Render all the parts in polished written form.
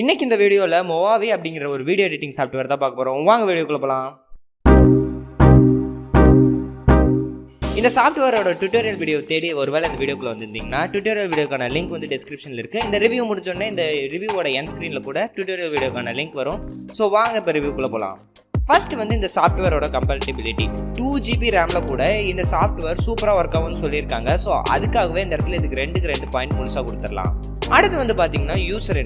இன்னைக்கு இந்த வீடியோல Movavi அப்படிங்கிற ஒரு வீடியோ எடிட்டிங் சாஃப்ட்வேர் தான் பார்க்க போறோம். வாங்க வீடியோக்குள்ள போலாம். இந்த சாஃப்ட்வேரோட டுட்டோரியல் வீடியோ தேடி ஒருவேளை இந்த வீடியோக்குள்ள வந்திருந்தீங்கன்னா டுட்டோரியல் வீடியோக்கான லிங்க் வந்து டிஸ்கிரிப்ஷன்ல இருக்கு. இந்த ரிவ்யூ முடிஞ்சோடனே இந்த ரிவ்யூவோட என் ஸ்கிரீன்ல கூட டுட்டோரியல் வீடியோக்கான லிங்க் வரும். ஸோ வாங்க இப்போ ரிவ்யூக்குள்ள போகலாம். ஃபர்ஸ்ட் வந்து இந்த சாஃப்ட்வேரோட கம்பேட்டிபிலிட்டி 2GB ரேம்ல கூட இந்த சாஃப்ட்வேர் சூப்பராக ஒர்க் ஆகும்னு சொல்லியிருக்காங்க. ஸோ அதுக்காகவே இந்த இடத்துல இதுக்கு ரெண்டு பாயிண்ட் முழுசாக கொடுத்துடலாம். அடுத்து வந்து பார்த்தீங்கன்னா யூசர்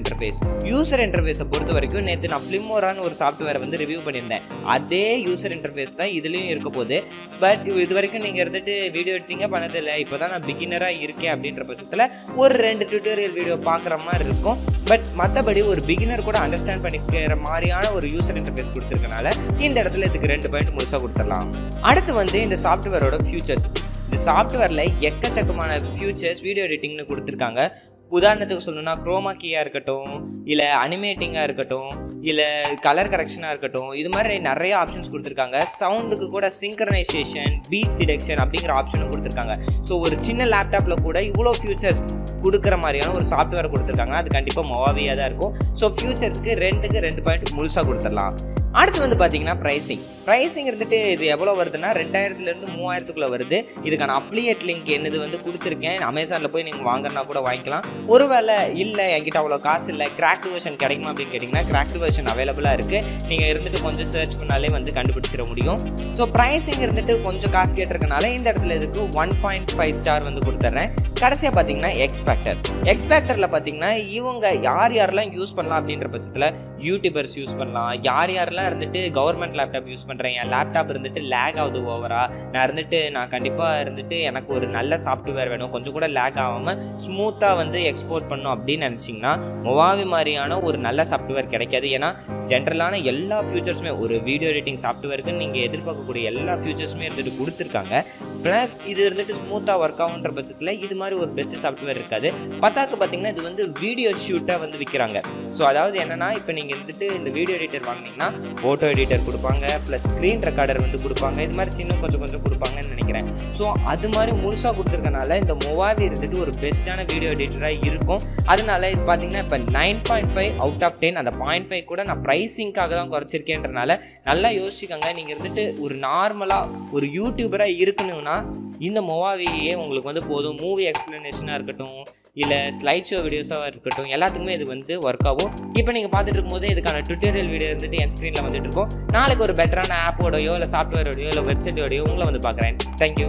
இன்டர்ஃபேஸை பொறுத்த வரைக்கும் நேற்று நான் ஃபிலிமோரான்னு ஒரு சாஃப்ட்வேரை வந்து ரிவ்யூ பண்ணியிருந்தேன். அதே யூசர் இன்டர்ஃபேஸ் தான் இதுலேயும் இருக்க போகுது. பட் இது வரைக்கும் நீங்கள் இருந்துட்டு வீடியோ எடிட்டிங்காக பண்ணதில்லை, இப்போ தான் நான் பிகினராக இருக்கேன் அப்படின்ற பட்சத்தில் ஒரு 2 டுட்டோரியல் வீடியோ பார்க்குற மாதிரி இருக்கும். பட் மற்றபடி ஒரு பிகினர் கூட அண்டர்ஸ்டாண்ட் பண்ணிக்கிற மாதிரியான ஒரு யூசர் இன்டர்ஃபேஸ் கொடுத்துருக்கனால இந்த இடத்துல இதுக்கு 2 பாயிண்ட் முழுசாக கொடுத்துடலாம். அடுத்து வந்து இந்த சாஃப்ட்வேரோட ஃபியூச்சர்ஸ். இந்த சாஃப்ட்வேரில் எக்கச்சக்கமான ஃபியூச்சர்ஸ் வீடியோ எடிட்டிங்னு கொடுத்துருக்காங்க. உதாரணத்துக்கு சொல்லணும்னா குரோமா கீயாக இருக்கட்டும், இல்லை அனிமேட்டிங்காக இருக்கட்டும், இல்லை கலர் கரெக்ஷனாக இருக்கட்டும், இது மாதிரி நிறைய ஆப்ஷன்ஸ் கொடுத்துருக்காங்க. சவுண்டுக்கு கூட சிங்க்ரனைசேஷன், பீட் டிடெக்ஷன் அப்படிங்கிற ஆப்ஷனும் கொடுத்துருக்காங்க. ஸோ ஒரு சின்ன லேப்டாப்பில் கூட இவ்வளோ ஃபியூச்சர்ஸ் கொடுக்குற மாதிரியான ஒரு சாஃப்ட்வேர் கொடுத்துருக்காங்க. அது கண்டிப்பாக Movaviயாக தான் இருக்கும். ஸோ ஃபியூச்சர்ஸ்க்கு 2 பாயிண்ட் முழுசாக கொடுத்துடலாம். அடுத்து வந்து பார்த்தீங்கன்னா ப்ரைஸிங் இருந்துட்டு இது எவ்வளோ வருதுன்னா 2000லேருந்து 3000க்குள்ளே வருது. இதுக்கான அஃபிலியேட் லிங்க் என்னது வந்து கொடுத்துருக்கேன். அமேசானில் போய் நீங்கள் வாங்கினா கூட வாங்கிக்கலாம். ஒருவேளை இல்லை என்கிட்ட அவ்வளோ காசு இல்லை, கிராக்டு வெர்ஷன் கிடைக்குமா அப்படின்னு கேட்டிங்கன்னா கிராக்டு வெர்ஷன் அவைலபிளாக இருக்குது. நீங்கள் இருந்துட்டு கொஞ்சம் சர்ச் பண்ணாலே வந்து கண்டுபிடிச்சிட முடியும். ஸோ ப்ரைஸிங் இருந்துட்டு கொஞ்சம் காசு கேட்டிருக்கனால இந்த இடத்துல இதுக்கு 1.5 ஸ்டார் வந்து கொடுத்துட்றேன். கடைசியாக பார்த்தீங்கன்னா எக்ஸ்பேக்டரில் பார்த்தீங்கன்னா இவங்க யாரெல்லாம் யூஸ் பண்ணலாம் அப்படின்ற பட்சத்தில் யூடியூபர்ஸ் யூஸ் பண்ணலாம். யாரெல்லாம் இருந்துட்டு கவர்மெண்ட் லேப்டாப் யூஸ் பண்ணுறேன், என் லேப்டாப் இருந்துட்டு லேக் ஆகுது ஓவரா, நான் கண்டிப்பாக இருந்துட்டு எனக்கு ஒரு நல்ல சாஃப்ட்வேர் வேணும், கொஞ்சம் கூட லேக் ஆகாமல் ஸ்மூத்தாக வந்து எக்ஸ்போர்ட் பண்ணணும் அப்படின்னு நினச்சிங்கன்னா Movavi மாதிரியான ஒரு நல்ல சாஃப்ட்வேர் கிடைக்காது. ஏன்னா ஜென்ரலான எல்லா ஃபியூச்சர்ஸுமே ஒரு வீடியோ எடிட்டிங் சாஃப்ட்வேருக்கு நீங்கள் எதிர்பார்க்கக்கூடிய எல்லா ஃபியூச்சர்ஸுமே இருந்துட்டு கொடுத்துருக்காங்க. ப்ளஸ் இது இருந்துட்டு ஸ்மூத்தாக ஒர்க் ஆகுன்ற பட்சத்தில் இது மாதிரி ஒரு பெஸ்ட் சாஃப்ட்வேர் இருக்காது. பார்த்தீங்கன்னா இது வந்து வீடியோ ஷூட்டாக வந்து விற்கிறாங்க. ஸோ அதாவது என்னன்னா, இப்போ நீங்கள் இருந்துட்டு இந்த வீடியோ எடிட்டர் வாங்கினீங்கன்னா ஃபோட்டோ எடிட்டர் கொடுப்பாங்க, ப்ளஸ் ஸ்க்ரீன் ரெக்கார்டர் வந்து கொடுப்பாங்க. இது மாதிரி கொஞ்சம் கொடுப்பாங்கன்னு நினைக்கிறேன். ஸோ அது மாதிரி முழுசாக கொடுத்துருக்கனால இந்த Movavi இருந்துட்டு ஒரு பெஸ்ட்டான வீடியோ எடிட்டராக இருக்கும். அதனால இது பார்த்தீங்கன்னா இப்போ 9.5 அவுட் ஆஃப் 10. அந்த 0.5 கூட நான் ப்ரைஸிங்காக தான் குறைச்சிருக்கேன்றனால நல்லா யோசிச்சுக்கோங்க. நீங்கள் இருந்துட்டு ஒரு நார்மலாக ஒரு யூடியூபராக இருக்கணும்னா இந்த Movaviயே உங்களுக்கு வந்து போதும். மூவி எக்ஸ்பிளனேஷனாக இருக்கட்டும், இல்லை ஸ்லைட் ஷோ வீடியோஸாக இருக்கட்டும், எல்லாத்துக்குமே இது வந்து ஒர்க் ஆகும். இப்போ நீங்கள் பார்த்துட்டு இருக்கும்போது இதுக்கான டுட்டோரியல் வீடியோ இருந்துட்டு என் ஸ்க்ரீனில் வந்துட்டு இருக்கும். நாளைக்கு ஒரு பெட்டரான ஆப்போடையோ இல்லை சாஃப்ட்வேரோடையோ இல்லை வெப்சைட்டோடையோ உங்களை வந்து பார்க்குறேன். தேங்க்யூ.